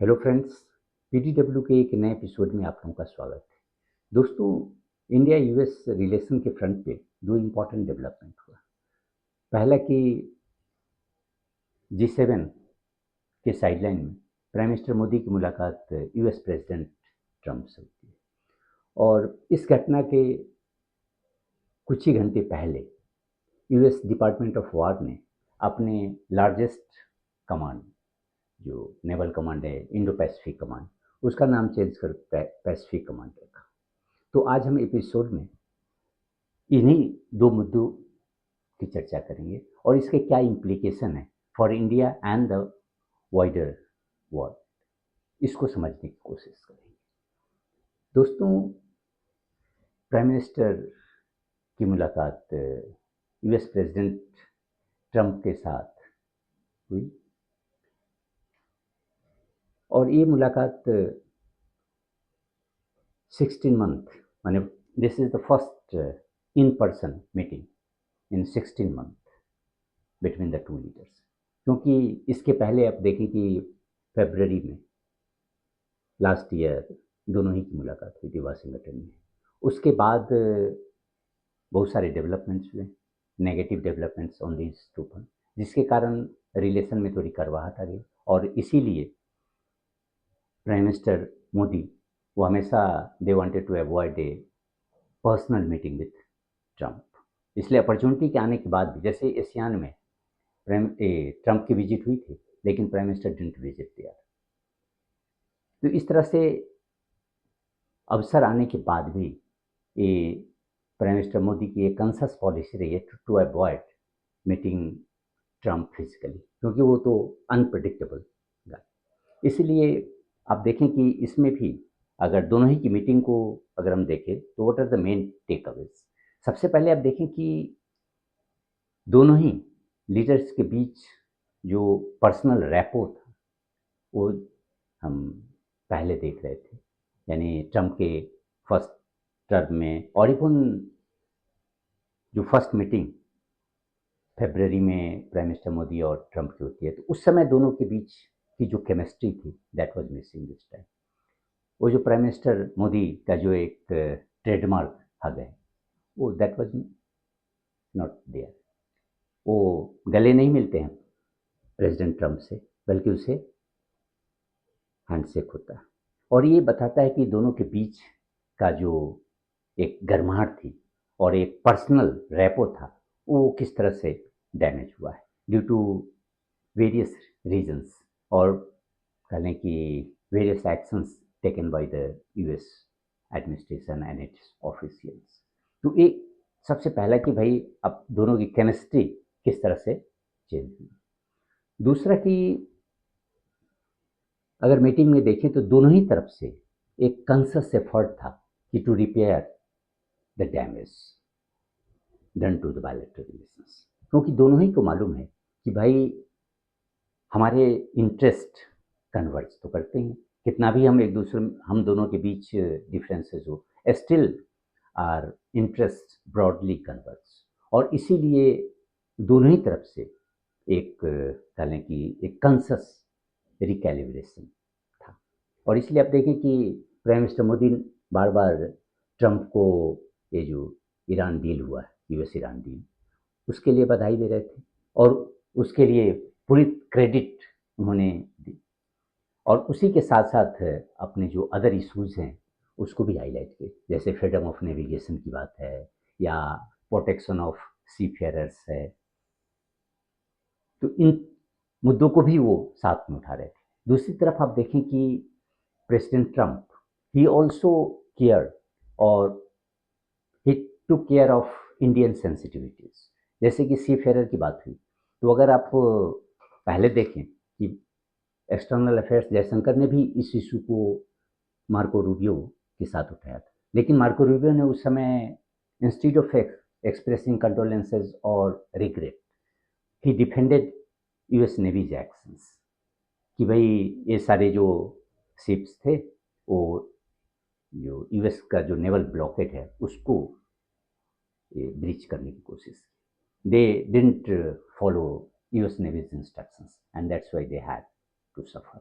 Hello friends, PDW के एक नए एपिसोड में आप लोगों का स्वागत है। दोस्तों, इंडिया यूएस रिलेशन के फ्रंट पे दो इम्पोर्टेंट डेवलपमेंट हुआ। पहला कि G7 के साइडलाइन में प्राइम मिनिस्टर मोदी की मुलाकात यूएस प्रेसिडेंट ट्रंप से होती है और इस घटना के कुछ ही घंटे पहले यूएस डिपार्टमेंट ऑफ वॉर ने अपने लार्जेस्ट कमांड, जो नेवल कमांड है, इंडो पैसिफिक कमांड, उसका नाम चेंज कर पैसिफिक कमांड रखा। तो आज हम एपिसोड में इन्हीं दो मुद्दों की चर्चा करेंगे और इसके क्या इम्प्लीकेशन है for India and the wider world, इसको समझने की कोशिश करेंगे। दोस्तों, प्राइम मिनिस्टर की मुलाकात यूएस प्रेसिडेंट ट्रंप के साथ हुई और ये मुलाकात 16 मंथ, माने this is the first in person meeting in 16 month between the two leaders. क्योंकि इसके पहले आप देखें कि फरवरी में लास्ट ईयर दोनों ही की मुलाकात हुई थी वाशिंगटन में। उसके बाद बहुत सारे डेवलपमेंट्स हुए, negative developments on this two point, जिसके कारण रिलेशन में थोड़ी करवाहट आ गई और इसीलिए प्राइम मिनिस्टर मोदी वो हमेशा they wanted to avoid a personal meeting with Trump. इसलिए अपॉर्चुनिटी के आने के बाद भी, जैसे एशियान में ट्रंप की विजिट हुई थी लेकिन प्राइम मिनिस्टर डिडंट विजिट दिया। तो इस तरह से अवसर आने के बाद भी ये प्राइम मिनिस्टर मोदी की एक कंसस पॉलिसी रही है to avoid meeting Trump physically, क्योंकि वो तो अनप्रडिक्टेबल गाय। इसलिए आप देखें कि इसमें भी अगर दोनों ही की मीटिंग को अगर हम देखें तो what are the main takeaways. सबसे पहले आप देखें कि दोनों ही लीडर्स के बीच जो पर्सनल रैपो था वो हम पहले देख रहे थे, यानी ट्रंप के फर्स्ट टर्म में और इवन जो फर्स्ट मीटिंग फरवरी में प्राइम मिनिस्टर मोदी और ट्रंप की होती है, तो उस समय दोनों के बीच की जो केमिस्ट्री थी that was missing this time. वो जो प्राइम मिनिस्टर मोदी का जो एक ट्रेडमार्क हग है वो दैट वाज नॉट देयर। वो गले नहीं मिलते हैं प्रेसिडेंट ट्रंप से, बल्कि उसे हैंडशेक होता है और ये बताता है कि दोनों के बीच का जो एक गर्माहट थी और एक पर्सनल रैपो था वो किस तरह से डैमेज हुआ है ड्यू टू वेरियस रीजंस और कहें कि various actions taken by the US administration and it's officials. तो एक सबसे पहला कि भाई अब दोनों की केमिस्ट्री किस तरह से चेंज हुई। दूसरा कि अगर मीटिंग में देखें तो दोनों ही तरफ से एक कंसस एफर्ट था कि to repair the damage done to the bilateral relations, क्योंकि दोनों ही को मालूम है कि भाई हमारे इंटरेस्ट कन्वर्ज तो करते हैं, कितना भी हम एक दूसरे हम दोनों के बीच डिफरेंसेस हो, still our interest broadly converge. और इसीलिए दोनों ही तरफ से एक कहें कि एक कंसस रिकैलिब्रेशन था और इसलिए आप देखें कि प्राइम मिनिस्टर मोदी बार बार ट्रंप को ये जो ईरान डील हुआ है, यूएस ईरान डील, उसके लिए बधाई दे रहे थे और उसके लिए पूरी क्रेडिट उन्होंने दी और उसी के साथ साथ अपने जो अदर इश्यूज हैं उसको भी हाईलाइट किए, जैसे फ्रीडम ऑफ नेविगेशन की बात है या प्रोटेक्शन ऑफ सी फेयरर्स है। तो इन मुद्दों को भी वो साथ में उठा रहे थे। दूसरी तरफ आप देखें कि president Trump he also care और he took care of Indian sensitivities, जैसे कि सी फेयर की बात हुई। तो अगर आप पहले देखें कि एक्सटर्नल अफेयर्स जयशंकर ने भी इस इशू को मार्को रूबियो के साथ उठाया था, लेकिन मार्को रूबियो ने उस समय इंस्टीड ऑफ एक्सप्रेसिंग कंडोलेंसेज और रिग्रेट ही डिफेंडेड यूएस नेवीज एक्शंस कि भाई ये सारे जो शिप्स थे वो जो यूएस का जो नेवल ब्लॉकेट है उसको ब्रीच करने की कोशिश की। They didn't follow US Navy's instructions and that's why they had to suffer.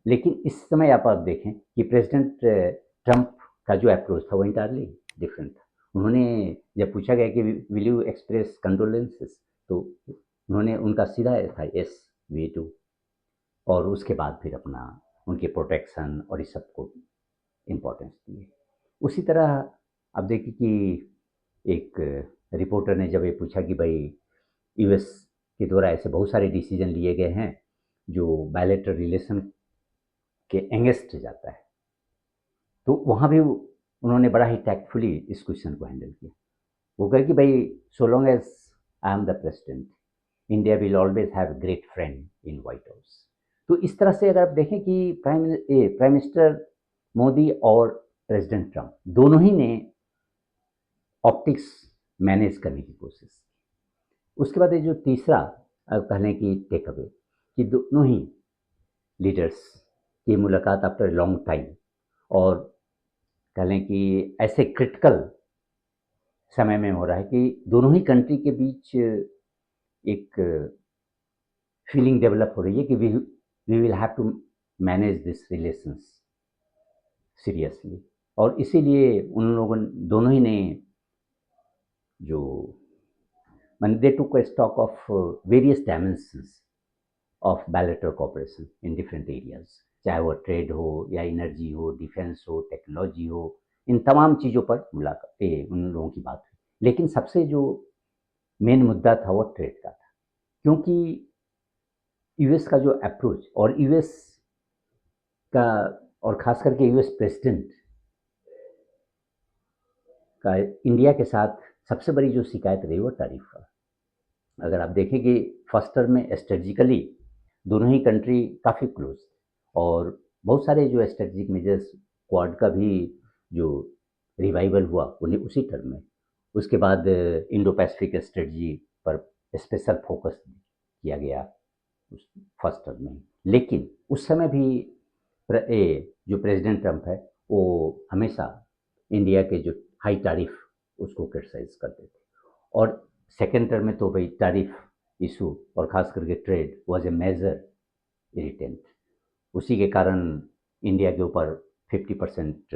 लेकिन इस समय आप देखें कि प्रेसिडेंट ट्रंप का जो अप्रोच था वो इंटायरली डिफरेंट था। उन्होंने जब पूछा गया कि विल यू एक्सप्रेस कंडोलेंसेस, तो उन्होंने उनका सीधा था यस वी डू, और उसके बाद फिर अपना उनके प्रोटेक्शन और इस सब को इम्पोर्टेंस दिए। उसी तरह अब देखिए कि एक रिपोर्टर ने जब ये पूछा कि भाई यूएस के द्वारा ऐसे बहुत सारे डिसीजन लिए गए हैं जो बायलैटरल रिलेशन के एंगेस्ट जाता है, तो वहाँ भी उन्होंने बड़ा ही टैक्टफुली इस क्वेश्चन को हैंडल किया। वो कहे कि भाई so long as I am the president, India will always have great friend in White House. तो इस तरह से अगर आप देखें कि प्राइम मिनिस्टर मोदी और प्रेसिडेंट ट्रंप दोनों ही ने ऑप्टिक्स मैनेज करने की कोशिश की। उसके बाद ये जो तीसरा कहने की टेक अवे कि दोनों ही लीडर्स की मुलाकात आफ्टर लॉन्ग टाइम, और कह लें कि ऐसे क्रिटिकल समय में हो रहा है कि दोनों ही कंट्री के बीच एक फीलिंग डेवलप हो रही है कि we will have to manage this relations seriously. और इसीलिए उन लोगों दोनों ही ने जो मैंने they took stock of various dimensions of bilateral cooperation in different areas, चाहे वो ट्रेड हो या एनर्जी हो, डिफेंस हो, टेक्नोलॉजी हो, इन तमाम चीज़ों पर मुलाकात उन लोगों की बात हुई। लेकिन सबसे जो मेन मुद्दा था वो ट्रेड का था, क्योंकि यूएस का जो अप्रोच और यूएस का, और खास करके यूएस प्रेसिडेंट का इंडिया के साथ सबसे बड़ी जो शिकायत रही वो टैरिफ का। अगर आप देखें कि फर्स्ट टर्म में स्ट्रेटजिकली दोनों ही कंट्री काफ़ी क्लोज, और बहुत सारे जो स्ट्रेटजिक मेजर्स, क्वाड का भी जो रिवाइवल हुआ उन्हें उसी टर्म में। उसके बाद इंडो पैसिफिक स्ट्रेटजी पर स्पेशल फोकस किया गया उस फर्स्ट टर्म में। लेकिन उस समय भी जो प्रेसिडेंट ट्रंप है वो हमेशा इंडिया के जो हाई टैरिफ उसको क्रिटिसाइज करते थे, और सेकेंड टर्म में तो भाई टैरिफ इशू और ख़ास करके trade was a major irritant. उसी के कारण इंडिया के ऊपर 50%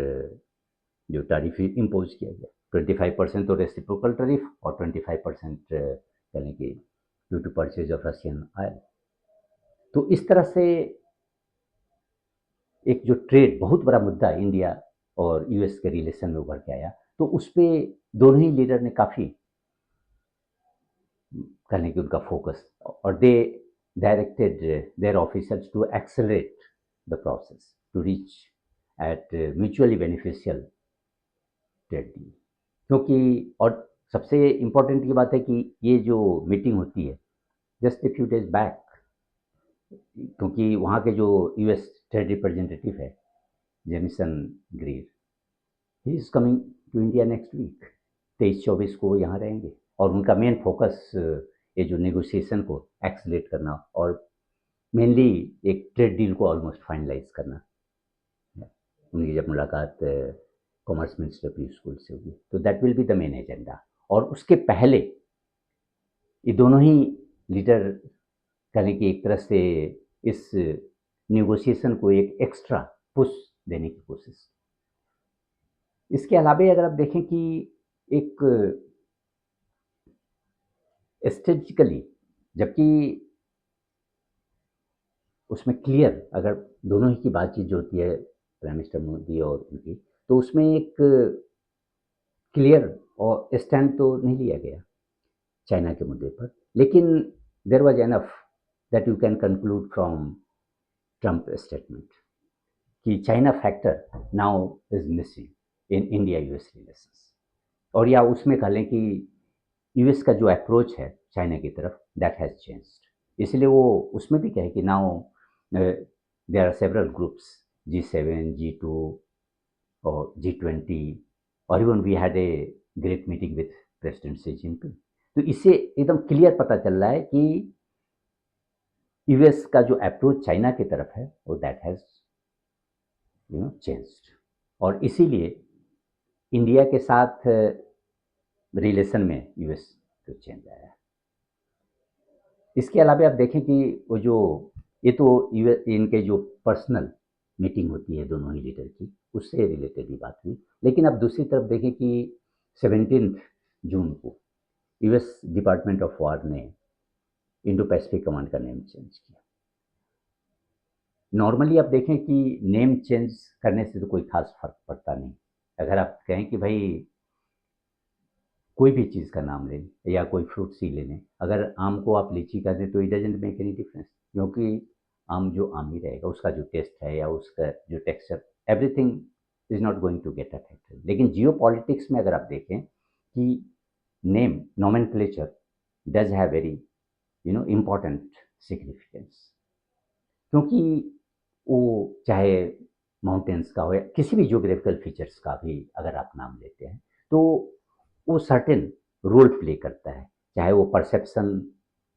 जो टैरिफ इम्पोज किया गया, 25% तो रेसिप्रोकल टैरिफ और 25% यानी कि due to purchase of Russian oil. तो इस तरह से एक जो ट्रेड बहुत बड़ा मुद्दा इंडिया और यूएस के रिलेशन में उभर के आया, तो उस पर दोनों ही लीडर ने काफ़ी करने की उनका फोकस, और they directed their officers to accelerate the process to reach at mutually beneficial trade deal. क्योंकि और सबसे इम्पोर्टेंट की बात है कि ये जो मीटिंग होती है just a few days back, क्योंकि वहाँ के जो यूएस ट्रेड रिप्रेजेंटेटिव है Jamieson Greer, he is coming to India next week, 23-24 को यहाँ रहेंगे, और उनका मेन फोकस ये जो नेगोशिएशन को एक्सलेट करना और मेनली एक ट्रेड डील को ऑलमोस्ट फाइनलाइज करना। उनकी जब मुलाकात कॉमर्स मिनिस्टर पीयूष गोयल से होगी तो that will be the main agenda. और उसके पहले ये दोनों ही लीडर करें कि एक तरह से इस नेगोशिएशन को एक एक्स्ट्रा पुश देने की कोशिश। इसके अलावा अगर आप देखें कि एक स्ट्रेटजिकली, जबकि उसमें क्लियर अगर दोनों ही की बातचीत जो होती है प्राइम मिनिस्टर मोदी और उनकी, तो उसमें एक क्लियर और स्टैंड तो नहीं लिया गया चाइना के मुद्दे पर, लेकिन there was enough that you can conclude from Trump statement कि China factor now is missing in India US relations. और या उसमें कह लें कि यूएस का जो अप्रोच है चाइना की तरफ दैट हैज़ चेंज्ड। इसलिए वो उसमें भी कहे कि now there are several groups, G7, G2 और G20, और even we had a great meeting with President Xi Jinping. तो इससे एकदम क्लियर पता चल रहा है कि यूएस का जो अप्रोच चाइना की तरफ है वो दैट हैज़ चेंज्ड, और इसीलिए इंडिया के साथ रिलेशन में यूएस तो चेंज आया है। इसके अलावा आप देखें कि वो जो ये तो इनके जो पर्सनल मीटिंग होती है दोनों ही लीडर की, उससे रिलेटेड ही बात हुई। लेकिन अब दूसरी तरफ देखें कि 17 जून को यूएस डिपार्टमेंट ऑफ वॉर ने इंडो पैसिफिक कमांड का नेम चेंज किया। नॉर्मली आप देखें कि नेम चेंज करने से तो कोई खास फर्क पड़ता नहीं। अगर आप कहें कि भाई कोई भी चीज़ का नाम लें या कोई फ्रूट्स ही ले लें, अगर आम को आप लीची कर दें तो it doesn't make any difference, क्योंकि आम जो आम ही रहेगा, उसका जो टेस्ट है या उसका जो texture, everything is not going to get affected. लेकिन जियो पॉलिटिक्स में अगर आप देखें कि name nomenclature does have very important significance, क्योंकि वो चाहे माउंटेन्स का हो या किसी भी ज्योग्राफिकल फीचर्स का भी अगर आप नाम लेते हैं तो वो सर्टेन रोल प्ले करता है, चाहे वो परसेप्शन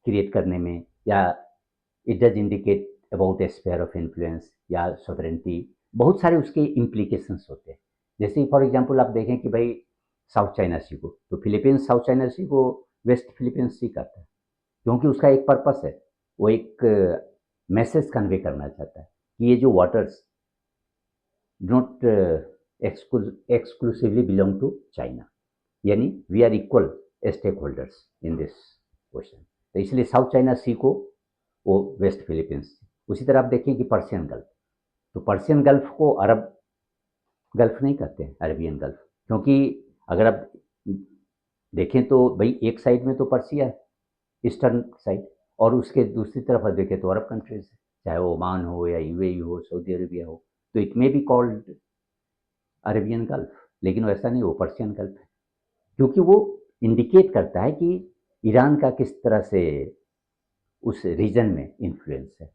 क्रिएट करने में या it does indicate about A sphere of influence या सॉवरेंटी, बहुत सारे उसके इम्प्लीकेशंस होते हैं। जैसे फॉर एग्जांपल आप देखें कि भाई साउथ चाइना सी को, तो फिलीपींस साउथ चाइना सी को वेस्ट फिलीपींस सी कहता है, क्योंकि उसका एक पर्पस है, वो एक मैसेज कन्वे करना चाहता है कि ये जो waters not exclusively belong to China, यानी we are equal stakeholders in this ocean. तो इसलिए साउथ चाइना सी को वो वेस्ट फिलीपींस। उसी तरह आप देखिए कि पर्शियन गल्फ, तो पर्शियन गल्फ को अरब गल्फ नहीं कहते हैं, अरेबियन गल्फ, क्योंकि अगर आप देखें तो भाई एक साइड में तो पर्सिया है, ईस्टर्न साइड, और उसके दूसरी तरफ आप देखें तो अरब कंट्रीज है, चाहे वो ओमान हो या यूएई हो, सऊदी अरेबिया हो, तो it may be called Arabian gulf, लेकिन वैसा नहीं, वो पर्शियन गल्फ है, क्योंकि वो इंडिकेट करता है कि ईरान का किस तरह से उस रीजन में इन्फ्लुएंस है।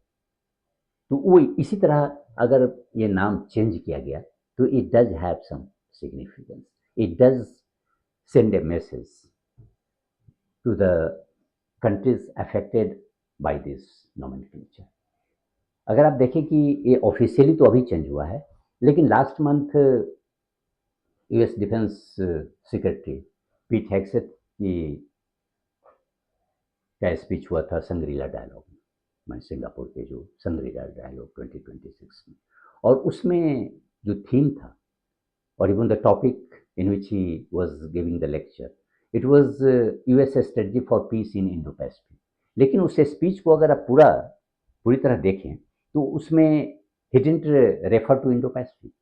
तो वो इसी तरह अगर ये नाम चेंज किया गया तो it does have some significance, it does send a message to the countries affected by this nomenclature. अगर आप देखें कि ये ऑफिशियली तो अभी चेंज हुआ है, लेकिन last month US defence secretary पीट हेग्सेथ की का स्पीच हुआ था संग्रीला डायलॉग में, सिंगापुर के जो संग्रीला डायलॉग 2026 में, और उसमें जो थीम था और even the topic in which he was giving the lecture, it was US strategy for piece in Indo Pacific. लेकिन उस स्पीच को अगर आप पूरी तरह देखें तो उसमें ही didn't refer to Indo Pacific.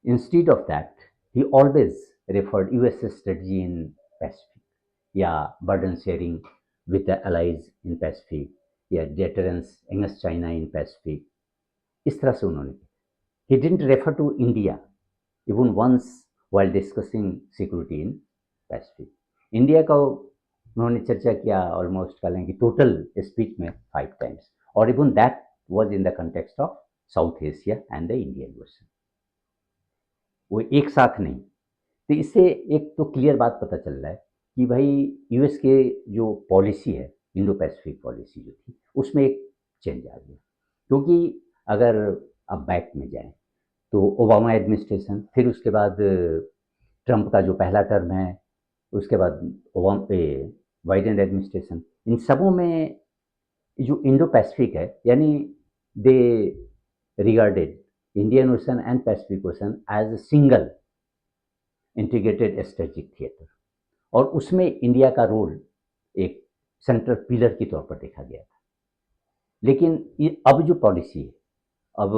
Instead of that, he always referred US strategy in Pacific, या burden sharing with the allies in Pacific, या deterrence against China in Pacific, इस तरह से उन्होंने। He didn't refer to India even once while discussing security in Pacific. India का उन्होंने चर्चा किया ऑलमोस्ट कह लें कि टोटल स्पीच में 5 times, और even that was in the context of south Asia and the Indian ocean, वो एक साथ नहीं। तो इससे एक तो क्लियर बात पता चल रहा है कि भाई यूएस के जो पॉलिसी है, इंडो पैसिफिक पॉलिसी जो थी, उसमें एक चेंज आ गया। क्योंकि अगर आप बैक में जाएं तो ओबामा एडमिनिस्ट्रेशन, फिर उसके बाद ट्रंप का जो पहला टर्म है, उसके बाद बाइडेन एडमिनिस्ट्रेशन, इन सबों में जो इंडो पैसिफिक है, यानी they regarded Indian Ocean and Pacific Ocean as a single integrated strategic theatre, और उसमें इंडिया का रोल एक सेंट्रल पिलर के तौर पर देखा गया था। लेकिन अब जो पॉलिसी है, अब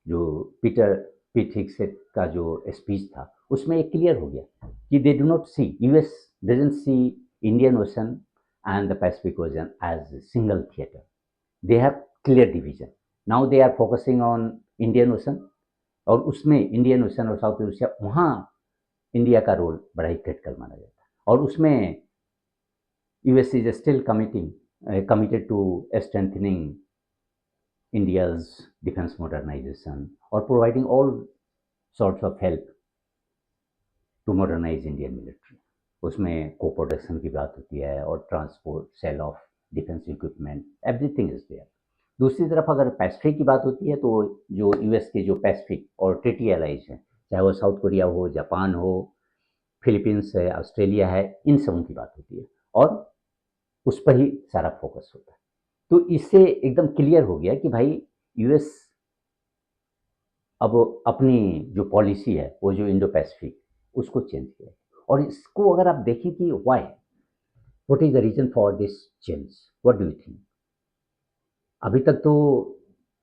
जो पीट हेग्सेथ का जो स्पीच था, उसमें एक क्लियर हो गया कि they do not see, US doesn't see Indian Ocean and the Pacific Ocean as single theatre, they have clear division. Now they are focusing on Indian Ocean, और उसमें इंडियन ओशन और South Asia, वहाँ India का role बड़ा ही critical माना जाता है, और उसमें US is still committed to strengthening India's defense modernization or providing all sorts of help to modernize Indian military. उसमें को प्रोडक्शन की बात होती है और transport, sale of defence equipment, everything is there. दूसरी तरफ अगर पैसिफिक की बात होती है तो जो यूएस के जो पैसिफिक और ट्रीटी एलाइज हैं, चाहे वो साउथ कोरिया हो, जापान हो, फिलीपींस है, ऑस्ट्रेलिया है, इन सबों की बात होती है, और उस पर ही सारा फोकस होता है। तो इससे एकदम क्लियर हो गया कि भाई यूएस अब अपनी जो पॉलिसी है वो जो इंडो पैसिफिक उसको चेंज किया और इसको अगर आप देखें कि why, what is the reason for this change, what do you think? अभी तक तो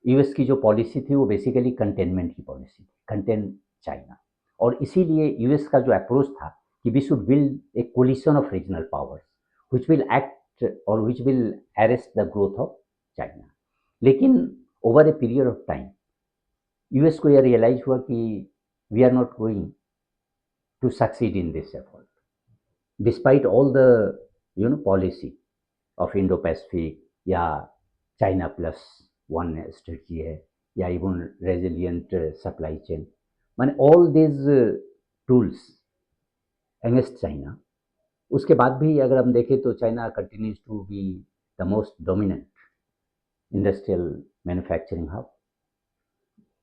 यूएस की जो पॉलिसी थी वो बेसिकली कंटेनमेंट की पॉलिसी थी, कंटेन चाइना, और इसीलिए यूएस का जो अप्रोच था कि we should build a coalition of regional powers which will act और which will arrest the growth of China. लेकिन over a period of time US को यह रियलाइज हुआ कि we are not going to succeed in this effort despite all the policy of Indo Pacific या China plus one strategy है या even resilient supply chain, माने all this tools against China. उसके बाद भी अगर हम देखें तो China continues to be the most dominant industrial manufacturing hub.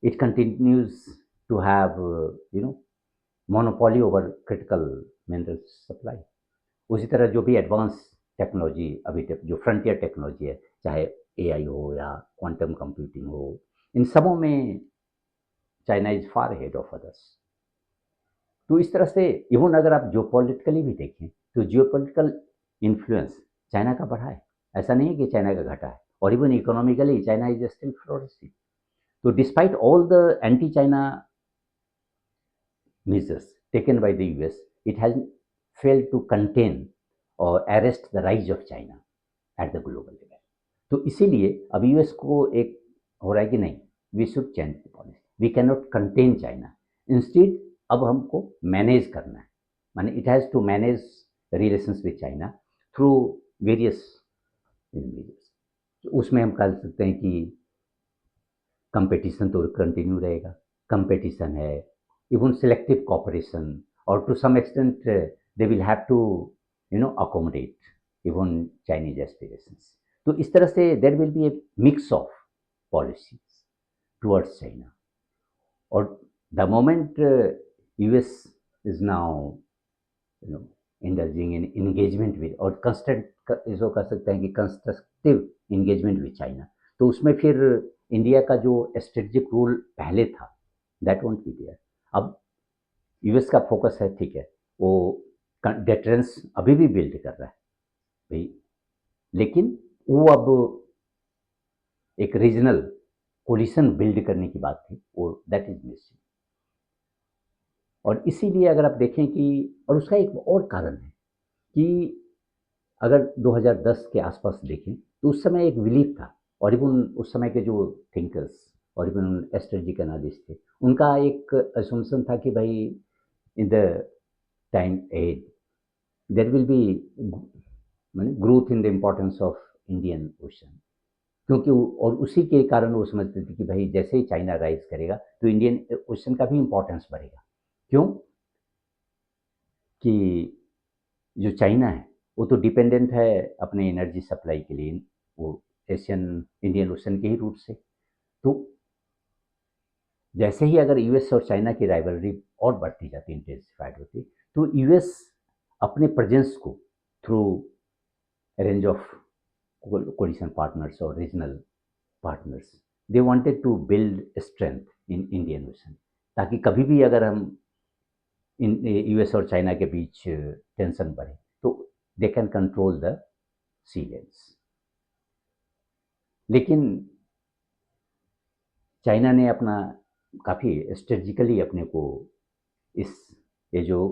It continues to have monopoly over critical minerals supply। उसी तरह जो भी एडवांस टेक्नोलॉजी अभी जो फ्रंटियर टेक्नोलॉजी है, चाहे एआई हो या क्वांटम कंप्यूटिंग हो, इन सबों में China is far head of others. तो इस तरह से इवन अगर आप जियोपॉलिटिकली भी देखें तो जियोपॉलिटिकल इन्फ्लुएंस चाइना का बढ़ा है, ऐसा नहीं है कि चाइना का घटा है, और even economically China is still flourishing. So despite all the anti-China measures taken by the US, it has failed to contain or arrest the rise of China at the global level। तो इसीलिए अब US को एक हो रहा है कि नहीं, we should change the policy, we can not contain China, instead अब हमको मैनेज करना है, माने it has to manage relations with China through various measures. उसमें हम कह सकते हैं कि कंपटीशन तो कंटिन्यू रहेगा, कंपटीशन है, इवन सिलेक्टिव कॉपरेशन, और to some extent they will have to accommodate even Chinese aspirations. तो इस तरह से there will be a mix of policies towards China. और the moment US is now indulging in engagement with और construct इसको कह सकते हैं कि कंस्ट्रक्टिव इंगेजमेंट विद चाइना, तो उसमें फिर इंडिया का जो स्ट्रेटेजिक रोल पहले था दैट वोंट बी देयर। अब यूएस का फोकस है, ठीक है, वो डेटरेंस अभी भी बिल्ड कर रहा है भाई, लेकिन वो अब एक रीजनल कोलिशन बिल्ड करने की बात थी, वो दैट इज मिसिंग। और इसीलिए अगर आप देखें कि, और उसका एक और कारण है कि अगर 2010 के आसपास देखें तो उस समय एक बिलीफ था, और इवन उस समय के जो थिंकर्स और इवन स्ट्रेटेजिक एनालिस्ट थे, उनका एक असम्पशन था कि भाई in the time ahead there will be माने growth in the importance of Indian Ocean, क्योंकि और उसी के कारण वो समझते थे कि भाई जैसे ही चाइना राइज करेगा तो इंडियन ओशन का भी इम्पोर्टेंस बढ़ेगा। क्यों कि जो चाइना है वो तो डिपेंडेंट है अपने एनर्जी सप्लाई के लिए वो एशियन इंडियन ओशन के ही रूट से। तो जैसे ही अगर यूएस और चाइना की राइवलरी और बढ़ती जाती, इंटेंसिफाइड होती, तो यूएस अपने प्रेजेंस को through range of coalition partners और regional partners, they wanted to build strength in Indian Ocean, ताकि कभी भी अगर हम इन यूएस और चाइना के बीच टेंशन बढ़े तो they can control the sea lanes. लेकिन चाइना ने अपना काफ़ी स्ट्रेटजिकली अपने को इस ये जो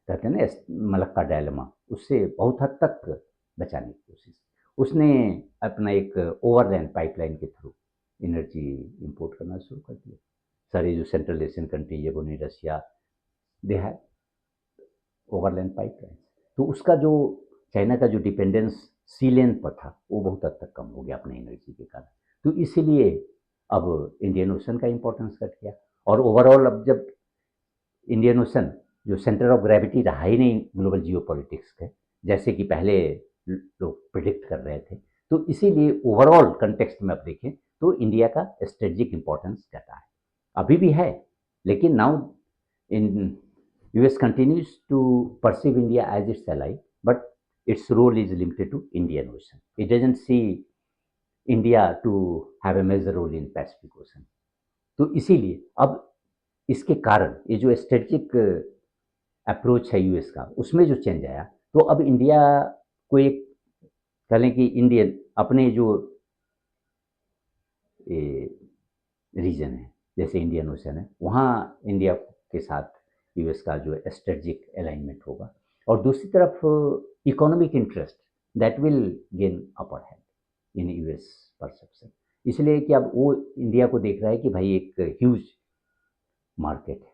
कहते हैं ना मलक्का डायलेमा, उससे बहुत हद तक बचाने की कोशिश। उसने अपना एक ओवरलैंड पाइपलाइन के थ्रू एनर्जी इंपोर्ट करना शुरू कर दिया। सारी जो सेंट्रल एशियन कंट्री ये बोनी Russia, they have overland pipeline, तो उसका जो चाइना का जो डिपेंडेंस सी लेन पर था वो बहुत हद तक कम हो गया अपने एनर्जी के कारण। तो इसीलिए अब इंडियन ओशन का इम्पोर्टेंस घट गया, और ओवरऑल अब जब इंडियन ओशन जो सेंटर ऑफ ग्रेविटी रहा ही नहीं ग्लोबल जियोपॉलिटिक्स के, जैसे कि पहले लोग प्रिडिक्ट कर रहे थे, तो इसीलिए ओवरऑल कंटेक्स्ट में अब देखें तो इंडिया का स्ट्रेटजिक इम्पोर्टेंस घटा है, अभी भी है, लेकिन now in US continues to perceive India as its ally, but its role is limited to Indian Ocean. It doesn't see India to have a major role in Pacific Ocean. तो इसीलिए अब इसके कारण ये जो स्ट्रेटजिक अप्रोच है US का, उसमें जो चेंज आया, तो अब इंडिया को एक कह लें कि इंडियन अपने जो रीजन है, जैसे इंडियन ओशन है, वहाँ इंडिया के साथ यूएस का जो स्ट्रेटजिक अलाइनमेंट होगा। और दूसरी तरफ economic interest that will gain upper hand in US perception. इसलिए कि अब वो इंडिया को देख रहा है कि भाई एक ह्यूज मार्केट है,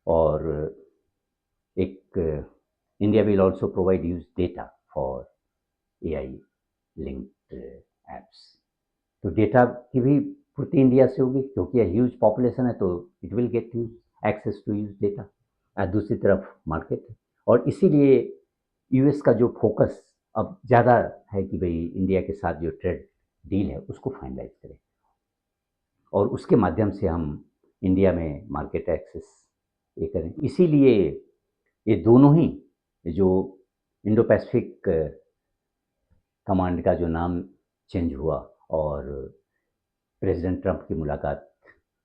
और एक India will also provide use data for AI linked apps. तो डेटा की भी पूर्ति इंडिया से होगी, क्योंकि यह ह्यूज पॉपुलेशन है, तो it will get use access to use data. और दूसरी तरफ मार्केट है, और इसीलिए यूएस का जो फोकस अब ज़्यादा है कि भाई इंडिया के साथ जो ट्रेड डील है उसको फाइनलाइज करें, और उसके माध्यम से हम इंडिया में मार्केट एक्सेस ये करें। इसीलिए ये दोनों ही जो इंडो पैसिफिक कमांड का जो नाम चेंज हुआ, और प्रेसिडेंट ट्रंप की मुलाकात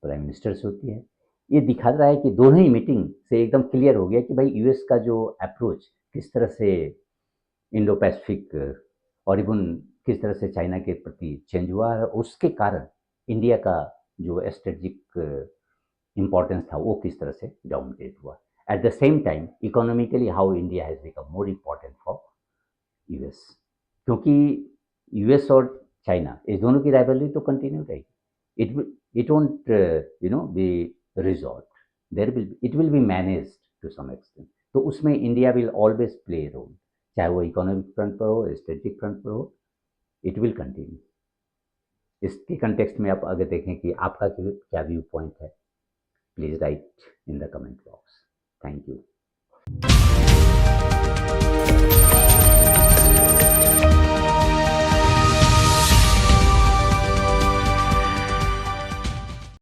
प्राइम मिनिस्टर से होती है, ये दिखा रहा है कि दोनों ही मीटिंग से एकदम क्लियर हो गया कि भाई यूएस का जो अप्रोच किस तरह से इंडो पैसिफिक और इवन किस तरह से चाइना के प्रति चेंज हुआ है, उसके कारण इंडिया का जो स्ट्रेटजिक इम्पोर्टेंस था वो किस तरह से डाउनग्रेड हुआ। At the same time economically how India has become more important for US, क्योंकि यूएस और चाइना इस दोनों की राइवलरी तो कंटिन्यू रहेगी। It won't be resolve, there will it will be managed to some extent. तो उसमें India will always play role, चाहे वो इकोनॉमिक फ्रंट पर हो, स्ट्रेटेजिक फ्रंट पर हो, इट विल कंटिन्यू। इसके कंटेक्स्ट में आप अगर देखें कि आपका क्या व्यू पॉइंट है, please right in the comment box. Thank you.